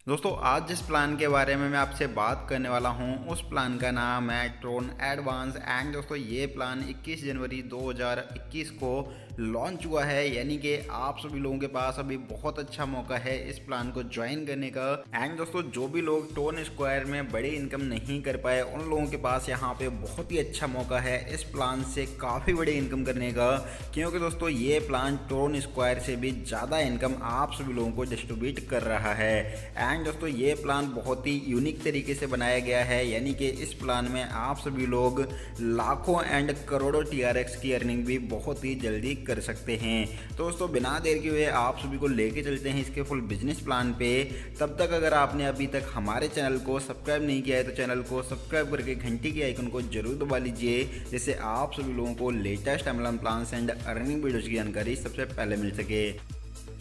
दोस्तों आज जिस प्लान के बारे में मैं आपसे बात करने वाला हूं उस प्लान का नाम है ट्रोन एडवांस। एंड दोस्तों ये प्लान 21 जनवरी 2021 को लॉन्च हुआ है, यानी कि आप सभी लोगों के पास अभी बहुत अच्छा मौका है इस प्लान को ज्वाइन करने का। एंड दोस्तों जो भी लोग टोन स्क्वायर में बड़ी इनकम नहीं कर पाए उन लोगों के पास यहाँ पे बहुत ही अच्छा मौका है इस प्लान से काफ़ी बड़ी इनकम करने का, क्योंकि दोस्तों ये प्लान टोन स्क्वायर से भी ज़्यादा इनकम आप सभी लोगों को डिस्ट्रीब्यूट कर रहा है। एंड दोस्तों ये प्लान बहुत ही यूनिक तरीके से बनाया गया है, यानी कि इस प्लान में आप सभी लोग लाखों एंड करोड़ों TRX की अर्निंग भी बहुत ही जल्दी कर सकते हैं। तो दोस्तों बिना देर के हुए आप सभी को लेके चलते हैं इसके फुल बिजनेस प्लान पे। तब तक अगर आपने अभी तक हमारे चैनल को सब्सक्राइब नहीं किया है तो चैनल को सब्सक्राइब करके घंटी के आइकन को जरूर दबा लीजिए, जिससे आप सभी लोगों को latest MLM plans and earning videos की जानकारी सबसे पहले मिल सके।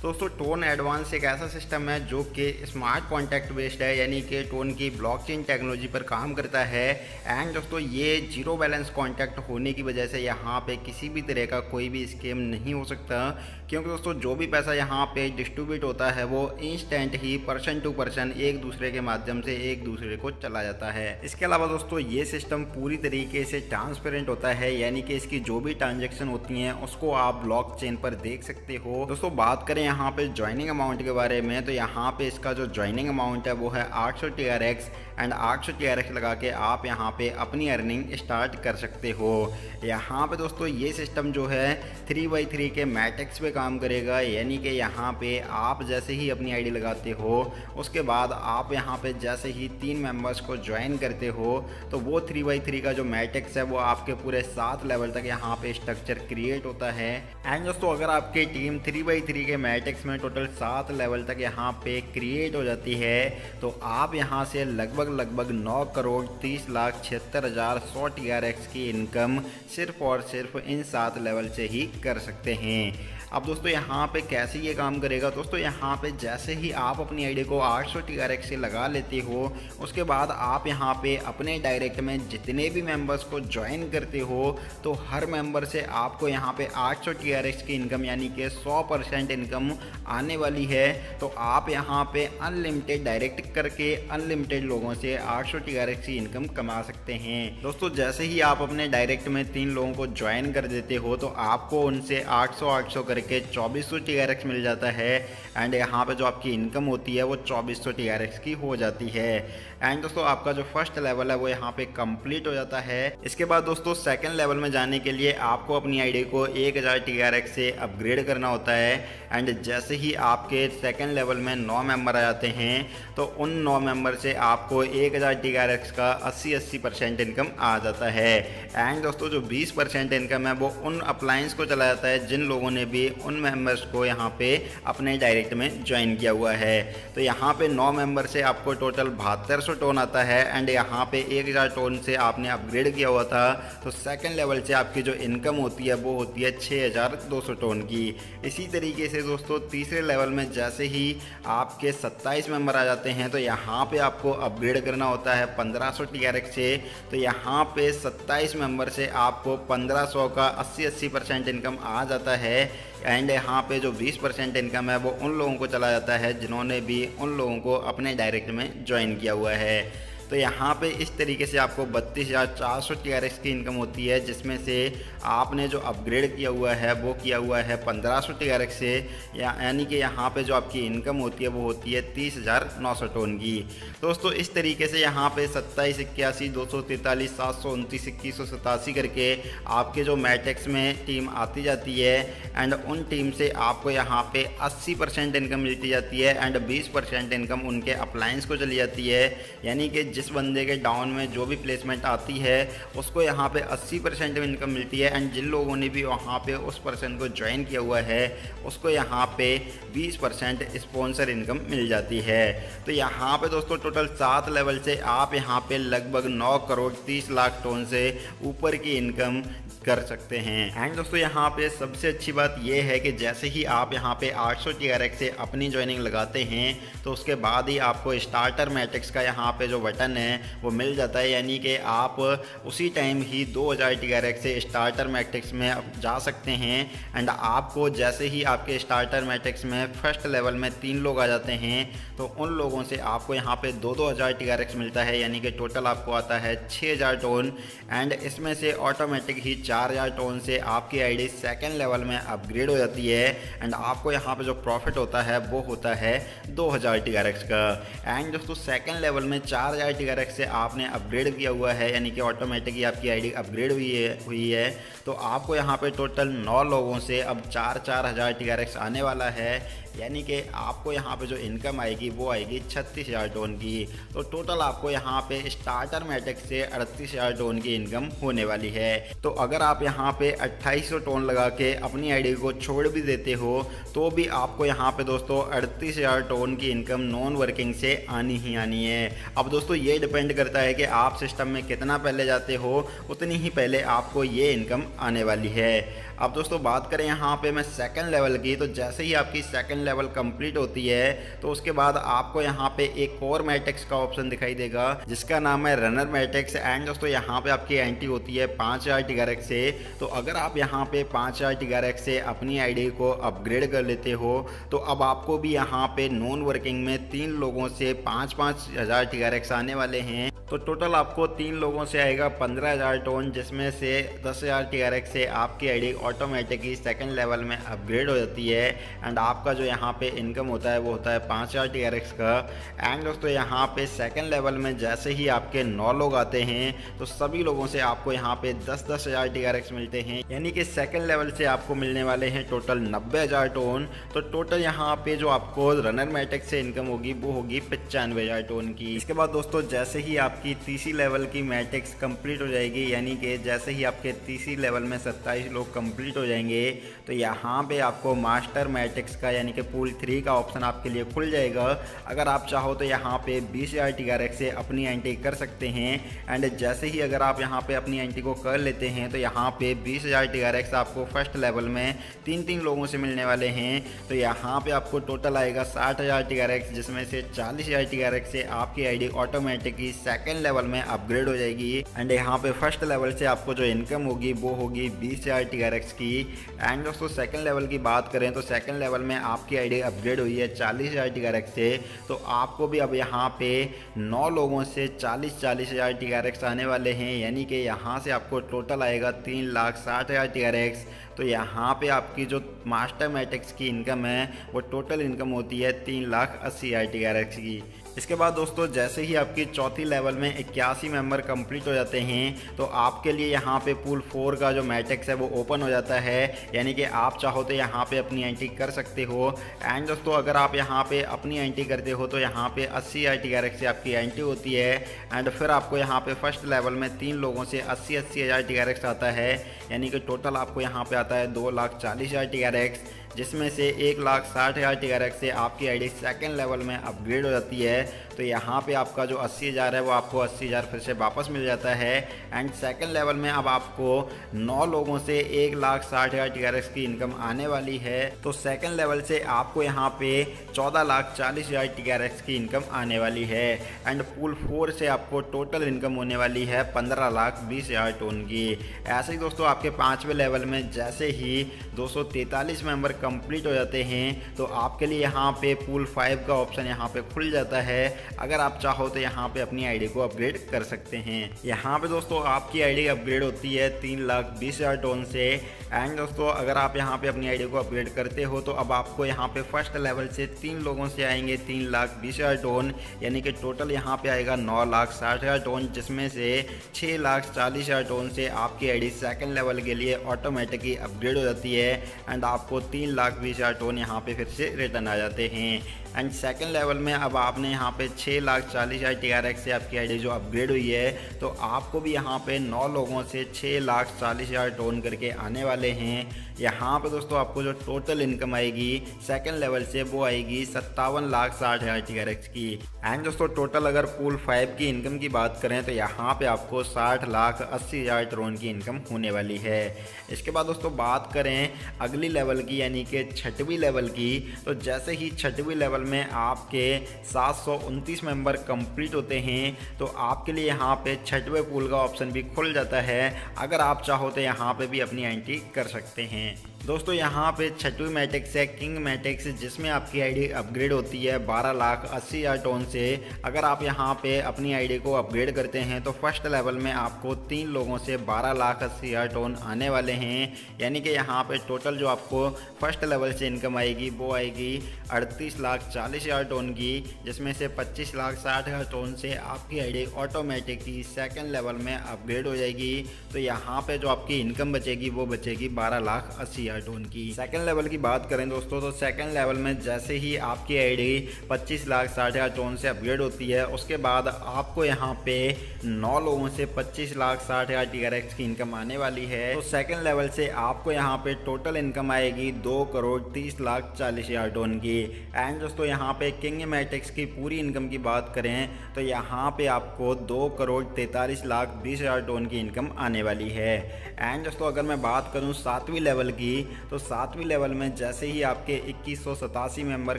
दोस्तों टोन एडवांस एक ऐसा सिस्टम है जो कि स्मार्ट कॉन्टैक्ट बेस्ड है, यानी कि टोन की ब्लॉकचेन टेक्नोलॉजी पर काम करता है। एंड दोस्तों ये जीरो बैलेंस कॉन्टैक्ट होने की वजह से यहाँ पे किसी भी तरह का कोई भी स्कैम नहीं हो सकता, क्योंकि दोस्तों जो भी पैसा यहाँ पे डिस्ट्रीब्यूट होता है वो इंस्टेंट ही पर्सन टू पर्सन एक दूसरे के माध्यम से एक दूसरे को चला जाता है। इसके अलावा दोस्तों ये सिस्टम पूरी तरीके से ट्रांसपेरेंट होता है, यानी कि इसकी जो भी ट्रांजेक्शन होती हैं उसको आप ब्लॉकचेन पर देख सकते हो। दोस्तों बात करें यहाँ पे ज्वाइनिंग अमाउंट के बारे में, तो यहाँ पे इसका जो ज्वाइनिंग अमाउंट है वो है 800 TRX। एंड 800 TRX लगा के आप यहाँ पे अपनी अर्निंग स्टार्ट कर सकते हो। यहाँ पे दोस्तों ये सिस्टम जो है 3x3 के मैट्रिक्स पे काम करेगा, यानी कि यहाँ पे आप जैसे ही अपनी आईडी लगाते हो उसके बाद आप यहाँ पे जैसे ही 3 मेंबर्स को ज्वाइन करते हो तो वो 3x3 का जो मैट्रिक्स है वो आपके पूरे 7 लेवल तक यहाँ पे स्ट्रक्चर क्रिएट होता है। एंड दोस्तों अगर आपकी टीम 3x3 के मैट्रिक्स में टोटल 7 लेवल तक यहाँ पे क्रिएट हो जाती है तो आप यहाँ से लगभग 9,30,76,100 TRX की इनकम सिर्फ और सिर्फ इन 7 लेवल से ही कर सकते हैं। अब दोस्तों यहाँ पे कैसे ये काम करेगा, दोस्तों यहाँ पे जैसे ही आप अपनी आईडी को 800 TRX से लगा लेते हो उसके बाद आप यहाँ पे अपने डायरेक्ट में जितने भी मेंबर्स को ज्वाइन करते हो तो हर मेंबर से आपको यहाँ पे 800 TRX की इनकम यानी कि 100% इनकम आने वाली है। तो आप यहाँ पे अनलिमिटेड डायरेक्ट करके अनलिमिटेड लोगों से 800 TRX की इनकम कमा सकते हैं। दोस्तों जैसे ही आप अपने डायरेक्ट में 3 लोगों को ज्वाइन कर देते हो तो आपको उनसे 800 करके 2400 TRX मिल जाता है। एंड यहाँ पे जो आपकी इनकम होती है वो 2400 TRX की हो जाती है। एंड दोस्तों आपका जो फर्स्ट लेवल है वो यहाँ पे कंप्लीट हो जाता है। इसके बाद दोस्तों सेकंड लेवल में जाने के लिए आपको अपनी आईडी को 1000 TRX से अपग्रेड करना होता है। एंड जैसे ही आपके सेकंड लेवल में 9 मेंबर आ जाते हैं तो उन 9 मेंबर से आपको 1000 TRX का 80% इनकम आ जाता है। एंड दोस्तों जो 20% इनकम है वो उन अप्लायंस को चला जाता है जिन लोगों ने भी उन मेंबर्स को यहाँ पे अपने डायरेक्ट में ज्वाइन किया हुआ है। तो यहाँ पे 9 मेंबर से आपको टोटल 7200 टोन आता है। एंड यहाँ पे 1000 टोन से आपने अपग्रेड किया हुआ था तो सेकंड लेवल से आपकी जो इनकम होती है वो होती है 6200 टोन की। इसी तरीके से दोस्तों तीसरे लेवल में जैसे ही आपके 27 मेंबर आ जाते हैं तो यहाँ पे आपको अपग्रेड करना होता है 1500 TRX से। तो यहाँ पे 27 मेंबर से आपको 1500 का 80% इनकम आ जाता है। एंड यहाँ पे जो 20% इनकम है वो उन लोगों को चला जाता है जिन्होंने भी उन लोगों को अपने डायरेक्ट में ज्वाइन किया हुआ है। तो यहाँ पे इस तरीके से आपको 32,400 TRX की इनकम होती है, जिसमें से आपने जो अपग्रेड किया हुआ है वो किया हुआ है 1500 TRX से, यानी कि यहाँ पे जो आपकी इनकम होती है वो होती है 30,900 टोन की। दोस्तों इस तरीके से यहाँ पे 27, 81, 243, 729, 2187 करके आपके जो मैट्रिक्स में टीम आती जाती है। एंड उन टीम से आपको यहाँ पे 80% इनकम मिलती जाती है एंड 20% इनकम उनके अप्लायंस को चली जाती है, यानी कि जिस बंदे के डाउन में जो भी प्लेसमेंट आती है उसको यहाँ पे 80% इनकम मिलती है। एंड जिन लोगों ने भी वहाँ पे उस पर्सन को ज्वाइन किया हुआ है उसको यहाँ पे 20% स्पॉन्सर इनकम मिल जाती है। तो यहाँ पे दोस्तों टोटल 7 लेवल से आप यहाँ पे लगभग 9,30,00,000 टोन से ऊपर की इनकम कर सकते हैं। एंड दोस्तों यहाँ पे सबसे अच्छी बात यह है कि जैसे ही आप यहाँ पे 800 TRX से अपनी ज्वाइनिंग लगाते हैं तो उसके बाद ही आपको स्टार्टर मैट्रिक्स का यहाँ पे जो बटन है वो मिल जाता है, यानी कि आप उसी टाइम ही 2000 TRX से स्टार्टर मैट्रिक्स में जा सकते हैं। एंड आपको जैसे ही आपके स्टार्टर मैट्रिक्स में फर्स्ट लेवल में 3 लोग आ जाते हैं तो उन लोगों से आपको यहाँ पे 2000 TRX मिलता है, यानी कि टोटल आपको आता है 6000 टोन। एंड इसमें से ऑटोमेटिक ही 4000 टोन से आपकी आईडी सेकंड लेवल में अपग्रेड हो जाती है। एंड आपको यहाँ पे जो प्रॉफिट होता है वो होता है 2000 TRX का। एंड दोस्तों सेकंड लेवल में 4000 TRX से आपने अपग्रेड किया हुआ है, यानी कि ऑटोमेटिक ही आपकी आईडी अपग्रेड हुई है तो आपको यहाँ पे टोटल 9 लोगों से अब 4000 TRX आने वाला है, यानी कि आपको यहाँ पे जो इनकम आएगी वो आएगी 36000 टोन की। तो टोटल आपको यहाँ पे स्टार्टर मैट्रिक्स से 38000 टोन की इनकम होने वाली है। तो अगर आप यहाँ पे 2800 टोन लगा के अपनी आईडी को छोड़ भी देते हो तो भी आपको यहाँ पे दोस्तों 38000 टोन की इनकम नॉन वर्किंग से आनी ही आनी है। अब दोस्तों ये डिपेंड करता है कि आप सिस्टम में कितना पहले जाते हो, उतनी ही पहले आपको ये इनकम आने वाली है। अब दोस्तों बात करें यहाँ पे मैं सेकंड लेवल की, तो जैसे ही आपकी सेकंड लेवल कंप्लीट होती है तो उसके बाद आपको यहाँ पे एक और मैट्रिक्स का ऑप्शन दिखाई देगा जिसका नाम है रनर मैट्रिक्स। एंड दोस्तों यहाँ पे आपकी एंट्री होती है 5000 TRX से। तो अगर आप यहाँ पे 5000 TRX से अपनी आईडी को अपग्रेड कर लेते हो तो अब आपको भी यहाँ पे नॉन वर्किंग में 3 लोगों से 5000 TRX आने वाले हैं। तो टोटल आपको 3 लोगों से आएगा 15000 टोन, जिसमें से 10000 TRX से आपकी आईडी ऑटोमेटिकली सेकंड लेवल में अपग्रेड हो जाती है। एंड आपका जो यहाँ पे इनकम होता है वो होता है 5000 TRX का। एंड दोस्तों यहाँ पे सेकंड लेवल में जैसे ही आपके 9 लोग आते हैं तो सभी लोगों से आपको यहाँ पे 10,000 TRX मिलते हैं, यानी कि सेकंड लेवल से आपको मिलने वाले हैं टोटल 90000 टोन। तो टोटल यहाँ पे जो आपको रनर मैट्रिक्स से इनकम होगी वो होगी 95000 टोन की। इसके बाद दोस्तों जैसे ही आपकी तीसरी लेवल की मैट्रिक्स कंप्लीट हो जाएगी, यानी कि जैसे ही आपके तीसरी लेवल में 27 लोग कंप्लीट हो जाएंगे तो यहाँ पे आपको मास्टर मैट्रिक्स का यानी कि पूल 3 का ऑप्शन आपके लिए खुल जाएगा। अगर आप चाहो तो यहाँ पे 20000 TRX से अपनी एंट्री कर सकते हैं। एंड जैसे ही अगर आप यहाँ पे अपनी एंट्री को कर लेते हैं तो यहाँ पे 20000 TRX आपको फर्स्ट लेवल में 3 लोगों से मिलने वाले हैं। तो यहाँ पे आपको टोटल आएगा 60000 TRX, जिसमें से 40000 TRX से आपकी आईडी ऑटोमेटिकली सेकंड लेवल में अपग्रेड हो जाएगी। एंड यहाँ पे फर्स्ट लेवल से आपको जो इनकम होगी वो होगी 20000 TRX की। एंड दोस्तों सेकंड लेवल की बात करें तो सेकंड लेवल में आपकी आईडी अपग्रेड हुई है 40000 TRX से। तो आपको भी अब यहाँ पे 9 लोगों से 40000 TRX आने वाले हैं, यानी कि यहाँ से आपको टोटल आएगा 3,60,000 TRX। तो यहाँ पे आपकी जो मास्टर मैट्रिक्स की इनकम है वो टोटल इनकम होती है 3,80,000 TRX की। इसके बाद दोस्तों जैसे ही आपकी चौथी लेवल में 81 मेंबर कंप्लीट हो जाते हैं तो आपके लिए यहाँ पे पूल 4 का जो मैट्रिक्स है वो ओपन हो जाता है, यानी कि आप चाहो तो यहाँ पे अपनी एंट्री कर सकते हो। एंड दोस्तों अगर आप यहाँ पे अपनी एंट्री करते हो तो यहाँ पे 80,000 TRX से आपकी एंट्री होती है। एंड फिर आपको यहाँ पे फर्स्ट लेवल में 3 लोगों से 80,000 TRX आता है, यानी कि टोटल आपको यहाँ पे आता है 2,40,000 TRX, जिसमें से 1,60,000 TRX से आपकी आईडी सेकंड लेवल में अपग्रेड हो जाती है। तो यहाँ पे आपका जो 80,000 है वो आपको 80,000 फिर से वापस मिल जाता है। एंड सेकंड लेवल में अब आपको 9 लोगों से 1,60,000 TRX की इनकम आने वाली है। तो सेकंड लेवल से आपको यहाँ पे 14,40,000 TRX की इनकम आने वाली है। एंड पूल 4 से आपको टोटल इनकम होने वाली है 15,20,000 टोन की। ऐसे ही दोस्तों आपके 5वें लेवल में जैसे ही 243 मेंबर कंप्लीट हो जाते हैं तो आपके लिए यहाँ पे पूल 5 का ऑप्शन यहाँ पे खुल जाता है। अगर आप चाहो तो यहाँ पे अपनी आईडी को अपग्रेड कर सकते हैं। यहाँ पे दोस्तों आपकी आईडी अपग्रेड होती है 3,20,000 टोन से। एंड दोस्तों अगर आप यहाँ पे अपनी आईडी को अपग्रेड करते हो तो अब आपको यहाँ पे फर्स्ट लेवल से 3 लोगों से आएंगे 3,20,000 टोन, यानी कि टोटल यहाँ पे आएगा 9,60,000 टोन, जिसमें से 6,40,000 टोन से आपकी आईडी सेकंड लेवल के लिए ऑटोमेटिकली अपग्रेड हो जाती है। एंड आपको 3,20,000 टोन यहाँ पे फिर से रिटर्न आ जाते हैं। एंड सेकंड लेवल में अब आपने यहाँ पे 6,40,000 TRX से आपकी आईडी जो अपग्रेड हुई है, तो आपको भी यहाँ पे 9 लोगों से 6,40,000 टोन करके आने वाले हैं। यहाँ पे दोस्तों आपको जो टोटल इनकम आएगी सेकंड लेवल से वो आएगी 57,60,000 TRX की। एंड दोस्तों टोटल अगर पूल 5 की इनकम की बात करें तो यहाँ पे आपको 60,80,000 टोन की इनकम होने वाली है। इसके बाद दोस्तों बात करें अगली लेवल की यानी कि 6वीं लेवल की, तो जैसे ही 6वीं लेवल में आपके 729 मेंबर कंप्लीट होते हैं तो आपके लिए यहाँ पे 6वें पूल का ऑप्शन भी खुल जाता है। अगर आप चाहो तो यहाँ पे भी अपनी एंट्री कर सकते हैं। दोस्तों यहाँ पे 6वीं मैट्रिक्स है किंग मैट्रिक्स, जिसमें आपकी आईडी अपग्रेड होती है 12,80,000 टोन से। अगर आप यहाँ पे अपनी आईडी को अपग्रेड करते हैं तो फर्स्ट लेवल में आपको 3 लोगों से 12,80,000 टोन आने वाले हैं। यानी कि यहाँ पे टोटल जो आपको फर्स्ट लेवल से इनकम आएगी वो आएगी 38,40,000 टोन की, जिसमें से 25,60,000 टोन से आपकी आईडी ऑटोमेटिकली सेकेंड लेवल में अपग्रेड हो जाएगी। तो यहाँ पे जो आपकी इनकम बचेगी वो बचेगी 12,80,000 टोन की। सेकंड लेवल की बात करें दोस्तों तो सेकंड लेवल में जैसे ही आपकी आईडी 25,60,000 टोन से अपग्रेड होती है, उसके बाद आपको यहाँ पे 9 लोगों से 25,60,000 TRX की इनकम आने वाली है। तो सेकंड लेवल से आपको यहाँ पे टोटल इनकम आएगी 2,30,40,000 टोन की। एंड दोस्तों यहाँ पे किंग मैट्रिक्स की पूरी इनकम की बात करें तो यहाँ पे आपको 2,43,20,000 टोन की इनकम आने वाली है। एंड दोस्तों अगर मैं बात करूँ 7वीं लेवल की, तो 7वीं लेवल में जैसे ही आपके 2187 मेंबर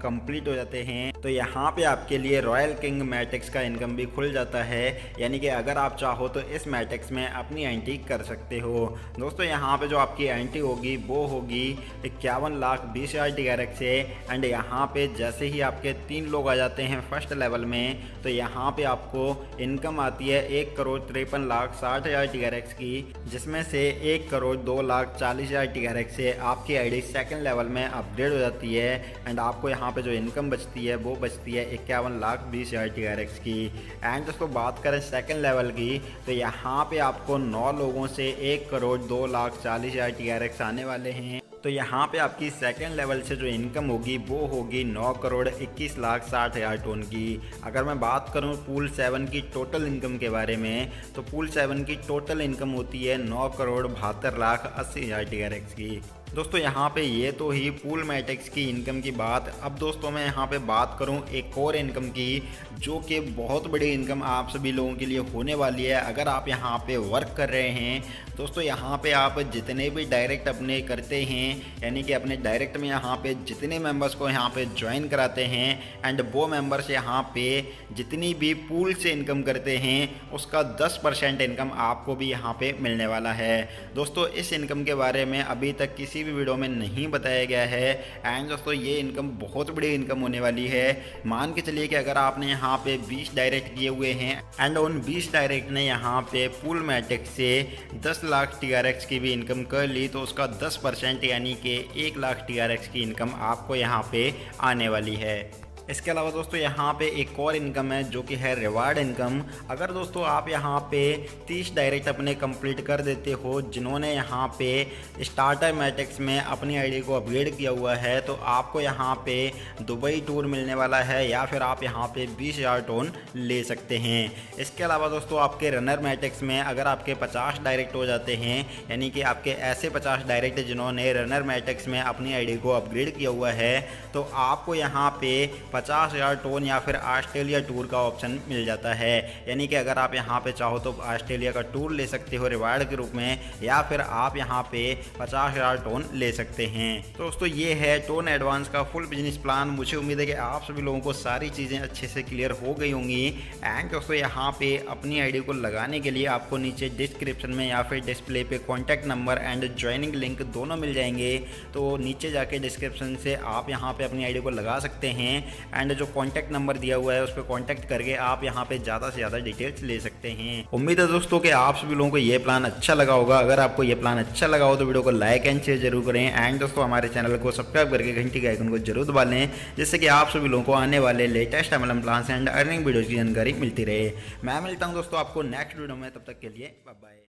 कंप्लीट हो जाते हैं तो यहाँ पे आपके लिए रॉयल किंग मैट्रिक्स का इनकम भी खुल जाता है। यानी कि अगर आप चाहो तो इस मैट्रिक्स में अपनी एंट्री कर सकते हो। दोस्तों यहाँ पे जो आपकी एंट्री होगी वो होगी 51,20,000 TRX से। एंड यहाँ पे जैसे ही आपके 3 लोग आ जाते हैं फर्स्ट लेवल में तो यहाँ पे आपको इनकम आती है 1,53,60,000 TRX की, जिसमें से 1,02,40,000 TRX से आपकी आईडी सेकंड लेवल में अपग्रेड हो जाती है। एंड आपको यहाँ पे जो इनकम बचती है वो बचती है 51,20,000 TRX की। एंड दोस्तों बात करें सेकंड लेवल की तो यहाँ पे आपको 9 लोगों से 1,02,40,000 TRX आने वाले हैं। तो यहाँ पे आपकी सेकंड लेवल से जो इनकम होगी वो होगी 9,21,60,000 टोन की। अगर मैं बात करूँ पूल 7 की टोटल इनकम के बारे में तो पूल 7 की टोटल इनकम होती है 9,72,80,000 TRX की। दोस्तों यहाँ पे ये तो ही पूल मैट्रिक्स की इनकम की बात। अब दोस्तों मैं यहाँ पे बात करूँ एक और इनकम की जो कि बहुत बड़ी इनकम आप सभी लोगों के लिए होने वाली है अगर आप यहाँ पे वर्क कर रहे हैं। दोस्तों यहाँ पे आप जितने भी डायरेक्ट अपने करते हैं यानी कि अपने डायरेक्ट में यहाँ पे जितने मेंबर्स को यहाँ पे ज्वाइन कराते हैं एंड वो मेंबर्स यहाँ पे जितनी भी पूल से इनकम करते हैं उसका 10% इनकम आपको भी यहाँ पे मिलने वाला है। दोस्तों इस इनकम के बारे में अभी तक किसी भी वीडियो में नहीं बताया गया है। एंड दोस्तों ये इनकम बहुत बड़ी इनकम होने वाली है। मान के चलिए कि अगर आपने यहाँ पे 20 डायरेक्ट किए हुए हैं एंड उन 20 डायरेक्ट ने यहाँ पे पूल मैट्रिक्स से 10 लाख TRX की भी इनकम कर ली तो उसका 10% यानी कि 1 लाख TRX की इनकम आपको यहाँ पे आने वाली है। इसके अलावा दोस्तों यहाँ पे एक और इनकम है जो कि है रिवार्ड इनकम। अगर दोस्तों आप यहाँ पे 30 डायरेक्ट अपने कंप्लीट कर देते हो जिन्होंने यहाँ पे स्टार्टर मैट्रिक्स में अपनी आईडी को अपग्रेड किया हुआ है तो आपको यहाँ पे दुबई टूर मिलने वाला है या फिर आप यहाँ पे 20,000 टोन ले सकते हैं। इसके अलावा दोस्तों आपके रनर मैट्रिक्स में अगर आपके 50 डायरेक्ट हो जाते हैं यानी कि आपके ऐसे 50 डायरेक्ट जिन्होंने रनर मैट्रिक्स में अपनी आईडी को अपग्रेड किया हुआ है तो आपको यहाँ पे 50,000 टोन या फिर ऑस्ट्रेलिया टूर का ऑप्शन मिल जाता है। यानी कि अगर आप यहाँ पे चाहो तो ऑस्ट्रेलिया का टूर ले सकते हो रिवार्ड के रूप में या फिर आप यहाँ पे 50,000 टोन ले सकते हैं। तो दोस्तों ये है टोन एडवांस का फुल बिजनेस प्लान। मुझे उम्मीद है कि आप सभी लोगों को सारी चीज़ें अच्छे से क्लियर हो गई होंगी। एंड दोस्तों यहाँ पे अपनी आईडी को लगाने के लिए आपको नीचे डिस्क्रिप्शन में या फिर डिस्प्ले पे contact number and joining link दोनों मिल जाएंगे। तो नीचे जाके डिस्क्रिप्शन से आप यहाँ पे अपनी आईडी को लगा सकते हैं एंड जो कॉन्टैक्ट नंबर दिया हुआ है उस पर कॉन्टैक्ट करके आप यहाँ पे ज़्यादा से ज़्यादा डिटेल्स ले सकते हैं। उम्मीद है दोस्तों कि आप सभी लोगों को ये प्लान अच्छा लगा होगा। अगर आपको ये प्लान अच्छा लगा हो तो वीडियो को लाइक एंड शेयर जरूर करें। एंड दोस्तों हमारे चैनल को सब्सक्राइब करके घंटी के आइकन को जरूर दबा लें जिससे कि आप सभी लोगों को आने वाले latest MLM plans and earning videos की जानकारी मिलती रहे। मैं मिलता हूँ दोस्तों आपको नेक्स्ट वीडियो में, तब तक के लिए बाय बाय।